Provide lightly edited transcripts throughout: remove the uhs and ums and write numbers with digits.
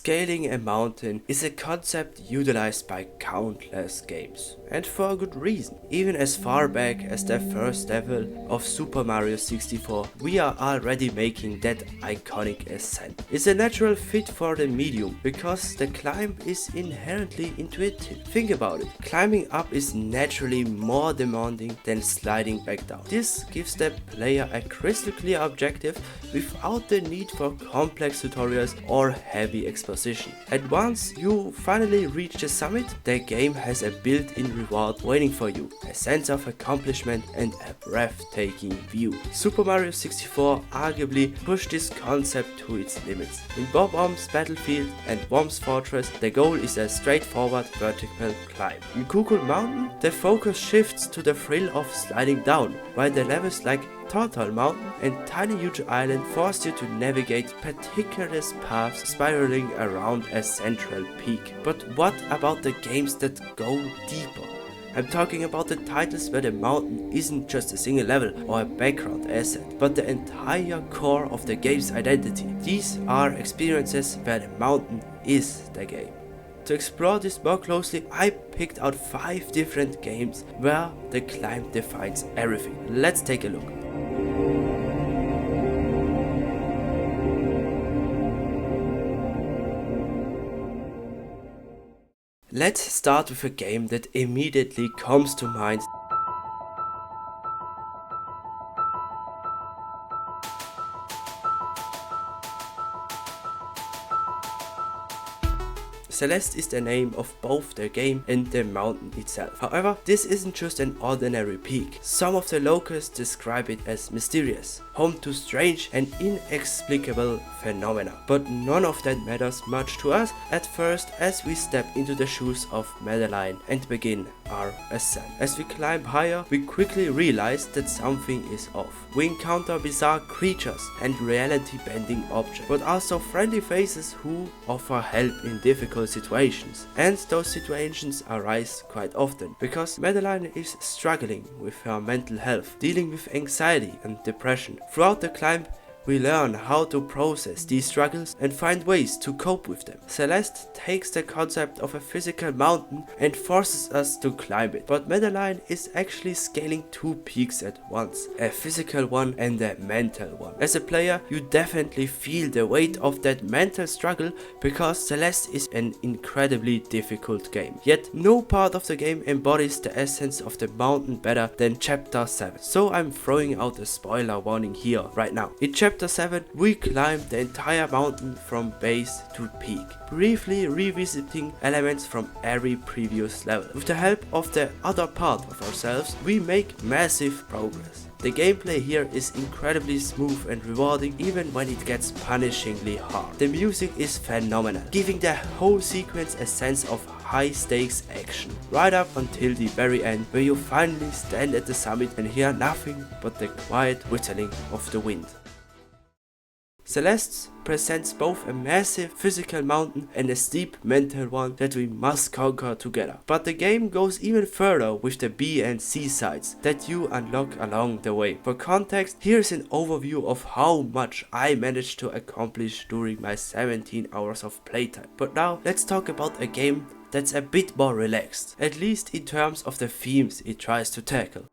Scaling a mountain is a concept utilized by countless games, and for a good reason. Even as far back as the first level of Super Mario 64, we are already making that iconic ascent. It's a natural fit for the medium, because the climb is inherently intuitive. Think about it, climbing up is naturally more demanding than sliding back down. This gives the player a crystal clear objective without the need for complex tutorials or heavy exposition. And once you finally reach the summit, the game has a built-in reward waiting for you, a sense of accomplishment and a breathtaking view. Super Mario 64 arguably pushed this concept to its limits. In Bob-omb's Battlefield and Whomp's Fortress, the goal is a straightforward vertical climb. In Kukul Mountain, the focus shifts to the thrill of sliding down, while the levels like Turtle Mountain and Tiny Huge Island force you to navigate precipitous paths spiraling around a central peak. But what about the games that go deeper? I'm talking about the titles where the mountain isn't just a single level or a background asset, but the entire core of the game's identity. These are experiences where the mountain is the game. To explore this more closely, I picked out 5 different games where the climb defines everything. Let's take a look. Let's start with a game that immediately comes to mind. Celeste is the name of both the game and the mountain itself. However, this isn't just an ordinary peak. Some of the locals describe it as mysterious, home to strange and inexplicable phenomena. But none of that matters much to us at first as we step into the shoes of Madeline and begin our ascent. As we climb higher, we quickly realize that something is off. We encounter bizarre creatures and reality-bending objects, but also friendly faces who offer help in difficult situations. And those situations arise quite often, because Madeline is struggling with her mental health, dealing with anxiety and depression. Throughout the climb, we learn how to process these struggles and find ways to cope with them. Celeste takes the concept of a physical mountain and forces us to climb it, but Madeline is actually scaling 2 peaks at once, a physical one and a mental one. As a player, you definitely feel the weight of that mental struggle, because Celeste is an incredibly difficult game. Yet no part of the game embodies the essence of the mountain better than Chapter 7. So I'm throwing out a spoiler warning here right now. In Chapter 7, we climb the entire mountain from base to peak, briefly revisiting elements from every previous level. With the help of the other part of ourselves, we make massive progress. The gameplay here is incredibly smooth and rewarding, even when it gets punishingly hard. The music is phenomenal, giving the whole sequence a sense of high stakes action, right up until the very end, where you finally stand at the summit and hear nothing but the quiet whistling of the wind. Celeste presents both a massive physical mountain and a steep mental one that we must conquer together. But the game goes even further with the B and C sides that you unlock along the way. For context, here's an overview of how much I managed to accomplish during my 17 hours of playtime. But now let's talk about a game that's a bit more relaxed, at least in terms of the themes it tries to tackle.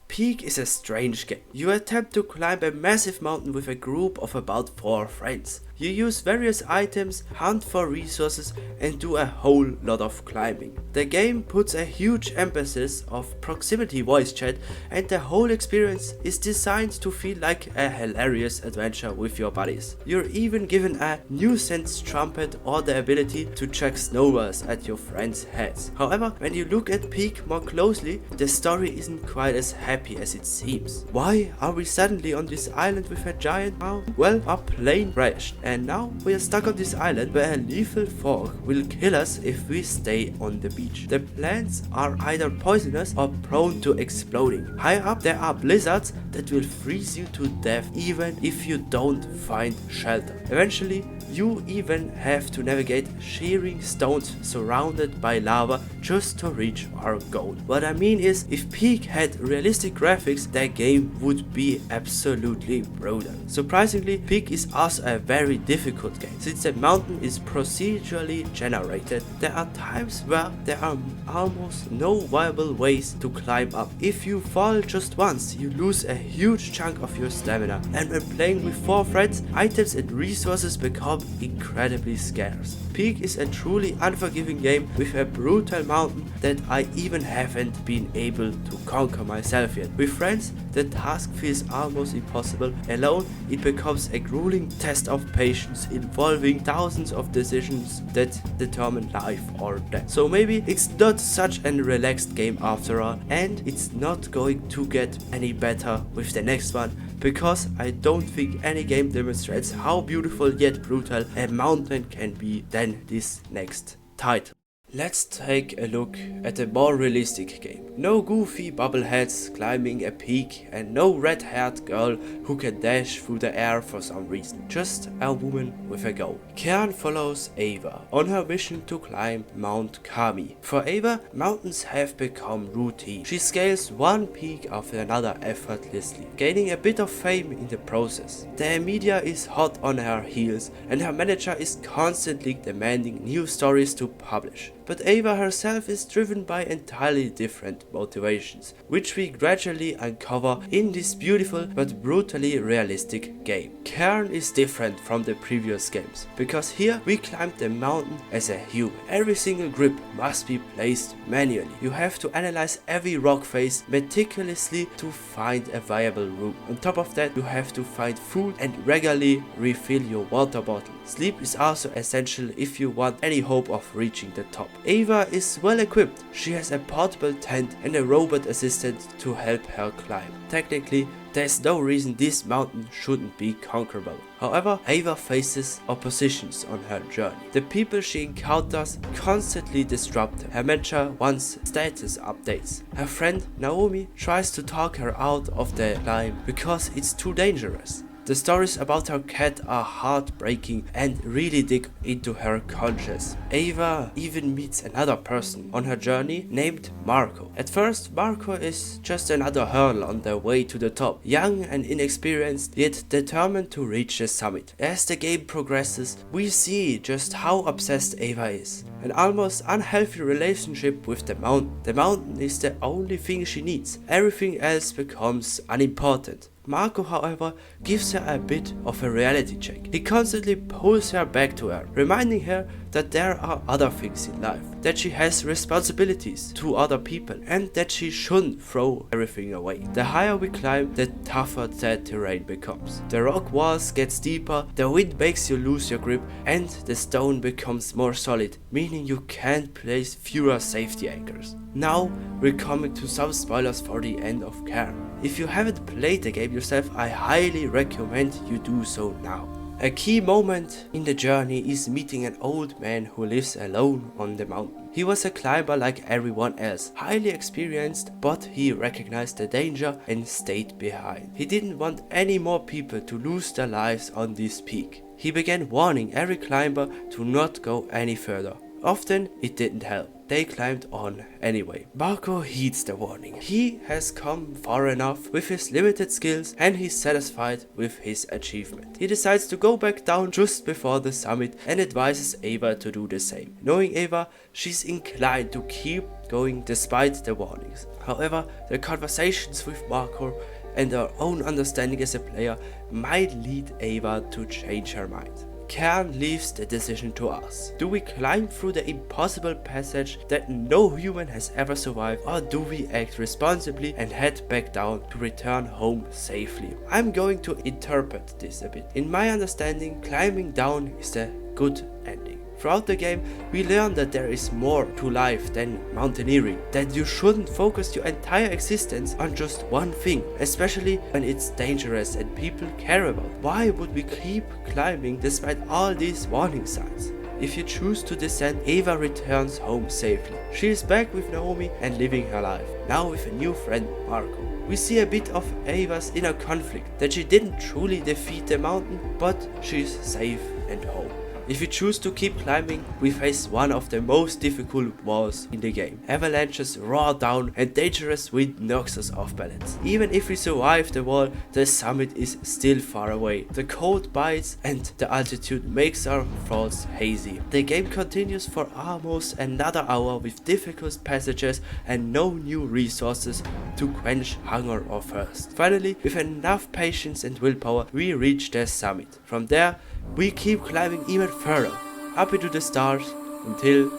Peak is a strange game. You attempt to climb a massive mountain with a group of about 4 friends. You use various items, hunt for resources and do a whole lot of climbing. The game puts a huge emphasis of proximity voice chat, and the whole experience is designed to feel like a hilarious adventure with your buddies. You're even given a nuisance trumpet or the ability to chuck snowballs at your friends' heads. However, when you look at Peak more closely, the story isn't quite as happy as it seems. Why are we suddenly on this island with a giant mountain? Well, our plane crashed, and now we are stuck on this island where a lethal fog will kill us if we stay on the beach. The plants are either poisonous or prone to exploding. Higher up there are blizzards that will freeze you to death even if you don't find shelter. Eventually, you even have to navigate shearing stones surrounded by lava just to reach our goal. What I mean is, if Peak had realistic graphics, the game would be absolutely brutal. Surprisingly, Peak is also a very very difficult game. Since the mountain is procedurally generated, there are times where there are almost no viable ways to climb up. If you fall just once, you lose a huge chunk of your stamina, and when playing with 4 friends, items and resources become incredibly scarce. Peak is a truly unforgiving game with a brutal mountain that I even haven't been able to conquer myself yet. With friends, the task feels almost impossible. Alone, it becomes a grueling test of patience involving thousands of decisions that determine life or death. So maybe it's not such a relaxed game after all, and it's not going to get any better with the next one, because I don't think any game demonstrates how beautiful yet brutal a mountain can be than this next title. Let's take a look at a more realistic game. No goofy bubbleheads climbing a peak and no red-haired girl who can dash through the air for some reason. Just a woman with a goal. Kern follows Ava on her mission to climb Mount Kami. For Ava, mountains have become routine. She scales one peak after another effortlessly, gaining a bit of fame in the process. The media is hot on her heels and her manager is constantly demanding new stories to publish. But Ava herself is driven by entirely different motivations, which we gradually uncover in this beautiful but brutally realistic game. Kern is different from the previous games, because here we climb the mountain as a human. Every single grip must be placed manually. You have to analyze every rock face meticulously to find a viable route. On top of that, you have to find food and regularly refill your water bottle. Sleep is also essential if you want any hope of reaching the top. Ava is well equipped. She has a portable tent and a robot assistant to help her climb. Technically, there's no reason this mountain shouldn't be conquerable. However, Ava faces oppositions on her journey. The people she encounters constantly disrupt her. Her mentor wants status updates. Her friend Naomi tries to talk her out of the climb because it's too dangerous. The stories about her cat are heartbreaking and really dig into her conscience. Ava even meets another person on her journey named Marco. At first, Marco is just another hurdle on their way to the top, young and inexperienced, yet determined to reach the summit. As the game progresses, we see just how obsessed Ava is. An almost unhealthy relationship with the mountain. The mountain is the only thing she needs. Everything else becomes unimportant. Marco, however, gives her a bit of a reality check. He constantly pulls her back to her, reminding her that there are other things in life, that she has responsibilities to other people, and that she shouldn't throw everything away. The higher we climb, the tougher the terrain becomes. The rock walls get steeper, the wind makes you lose your grip, and the stone becomes more solid, meaning you can't place fewer safety anchors. Now we're coming to some spoilers for the end of Kern. If you haven't played the game yourself, I highly recommend you do so now. A key moment in the journey is meeting an old man who lives alone on the mountain. He was a climber like everyone else, highly experienced, but he recognized the danger and stayed behind. He didn't want any more people to lose their lives on this peak. He began warning every climber to not go any further. Often it didn't help. They climbed on anyway. Marco heeds the warning. He has come far enough with his limited skills and he's satisfied with his achievement. He decides to go back down just before the summit and advises Ava to do the same. Knowing Ava, she's inclined to keep going despite the warnings. However, the conversations with Marco and her own understanding as a player might lead Ava to change her mind. Kern leaves the decision to us. Do we climb through the impossible passage that no human has ever survived, or do we act responsibly and head back down to return home safely? I'm going to interpret this a bit. In my understanding, climbing down is the good ending. Throughout the game, we learn that there is more to life than mountaineering, that you shouldn't focus your entire existence on just one thing, especially when it's dangerous and people care about. Why would we keep climbing despite all these warning signs? If you choose to descend, Ava returns home safely. She is back with Naomi and living her life, now with a new friend, Marco. We see a bit of Ava's inner conflict, that she didn't truly defeat the mountain, but she's safe and home. If we choose to keep climbing, we face one of the most difficult walls in the game. Avalanches roar down and dangerous wind knocks us off balance. Even if we survive the wall, the summit is still far away. The cold bites and the altitude makes our thoughts hazy. The game continues for almost another hour with difficult passages and no new resources to quench hunger or thirst. Finally, with enough patience and willpower, we reach the summit. From there, we keep climbing even further, up into the stars, until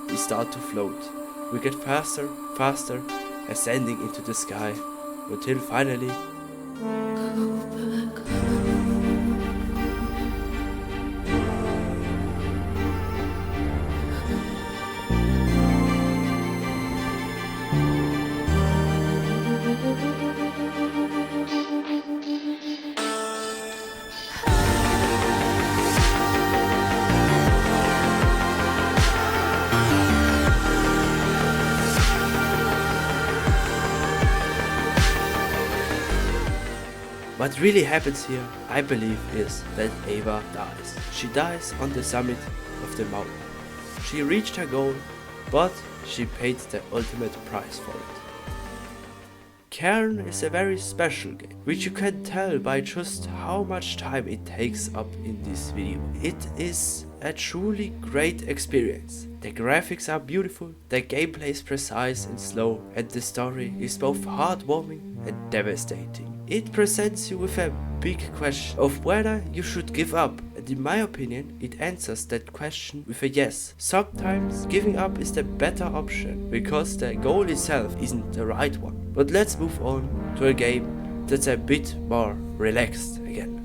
we start to float. We get faster, faster, ascending into the sky, until finally what really happens here, I believe, is that Ava dies. She dies on the summit of the mountain. She reached her goal, but she paid the ultimate price for it. Cairn is a very special game, which you can tell by just how much time it takes up in this video. It is a truly great experience. The graphics are beautiful, the gameplay is precise and slow, and the story is both heartwarming and devastating. It presents you with a big question of whether you should give up, and in my opinion, it answers that question with a yes. Sometimes giving up is the better option, because the goal itself isn't the right one. But let's move on to a game that's a bit more relaxed again.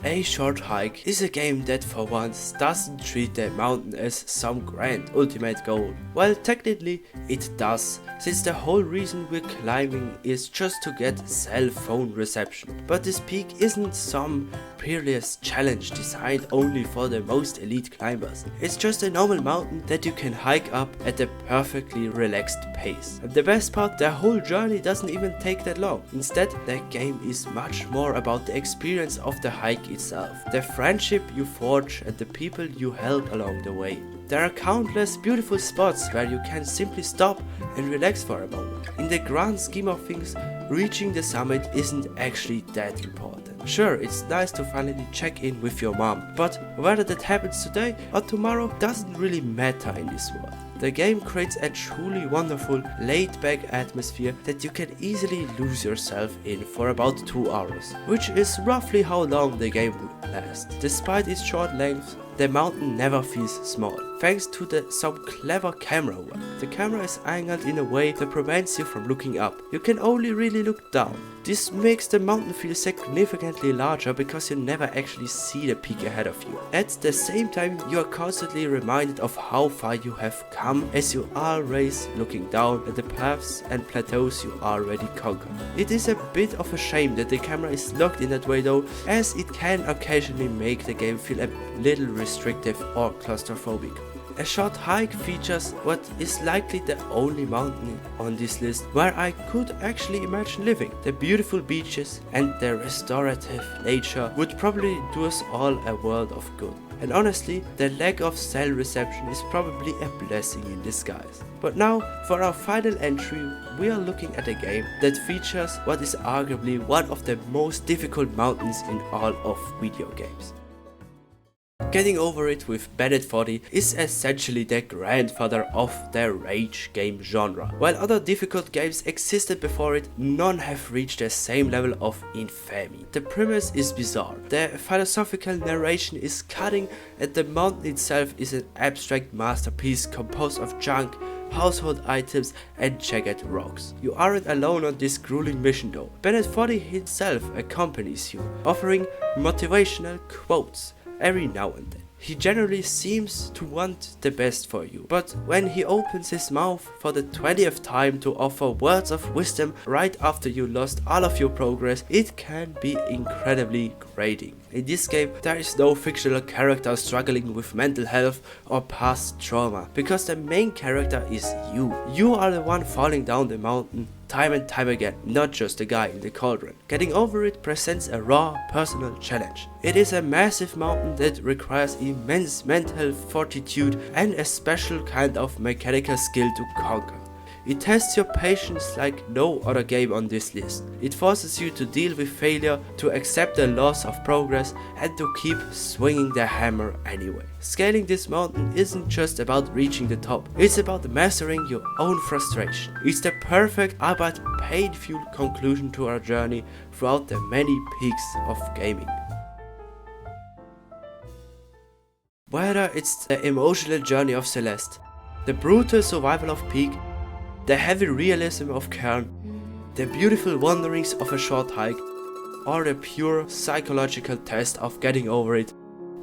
A Short Hike is a game that for once doesn't treat the mountain as some grand ultimate goal. Well, technically it does, since the whole reason we're climbing is just to get cell phone reception. But this peak isn't some peerless challenge designed only for the most elite climbers. It's just a normal mountain that you can hike up at a perfectly relaxed pace. And the best part, the whole journey doesn't even take that long. Instead, the game is much more about the experience of the hike itself, the friendship you forge and the people you help along the way. There are countless beautiful spots where you can simply stop and relax for a moment. In the grand scheme of things, reaching the summit isn't actually that important. Sure, it's nice to finally check in with your mom, but whether that happens today or tomorrow doesn't really matter in this world. The game creates a truly wonderful, laid-back atmosphere that you can easily lose yourself in for about 2 hours, which is roughly how long the game will last. Despite its short length, the mountain never feels small, thanks to some clever camera work. The camera is angled in a way that prevents you from looking up. You can only really look down. This makes the mountain feel significantly larger because you never actually see the peak ahead of you. At the same time, you are constantly reminded of how far you have come as you are always looking down at the paths and plateaus you already conquered. It is a bit of a shame that the camera is locked in that way though, as it can occasionally make the game feel a little restrictive or claustrophobic. A Short Hike features what is likely the only mountain on this list where I could actually imagine living. The beautiful beaches and the restorative nature would probably do us all a world of good. And honestly, the lack of cell reception is probably a blessing in disguise. But now, for our final entry, we are looking at a game that features what is arguably one of the most difficult mountains in all of video games. Getting Over It with Bennett Foddy is essentially the grandfather of the rage game genre. While other difficult games existed before it, none have reached the same level of infamy. The premise is bizarre, the philosophical narration is cutting, and the mountain itself is an abstract masterpiece composed of junk, household items and jagged rocks. You aren't alone on this grueling mission though. Bennett Foddy himself accompanies you, offering motivational quotes every now and then. He generally seems to want the best for you, but when he opens his mouth for the 20th time to offer words of wisdom right after you lost all of your progress, it can be incredibly grating. In this game, there is no fictional character struggling with mental health or past trauma, because the main character is you. You are the one falling down the mountain, time and time again, not just a guy in the cauldron. Getting over it presents a raw, personal challenge. It is a massive mountain that requires immense mental fortitude and a special kind of mechanical skill to conquer. It tests your patience like no other game on this list. It forces you to deal with failure, to accept the loss of progress, and to keep swinging the hammer anyway. Scaling this mountain isn't just about reaching the top, it's about mastering your own frustration. It's the perfect but painful conclusion to our journey throughout the many peaks of gaming. Whether it's the emotional journey of Celeste, the brutal survival of Peak, the heavy realism of Cairn, the beautiful wanderings of a short hike, or the pure psychological test of getting over it,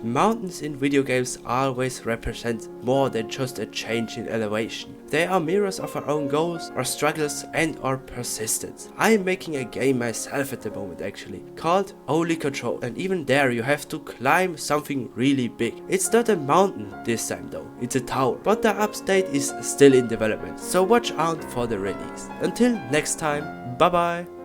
mountains in video games always represent more than just a change in elevation. They are mirrors of our own goals, our struggles, and our persistence. I am making a game myself at the moment actually, called Holy Control, and even there you have to climb something really big. It's not a mountain this time though, it's a tower, but the update is still in development, so watch out for the release. Until next time, bye bye!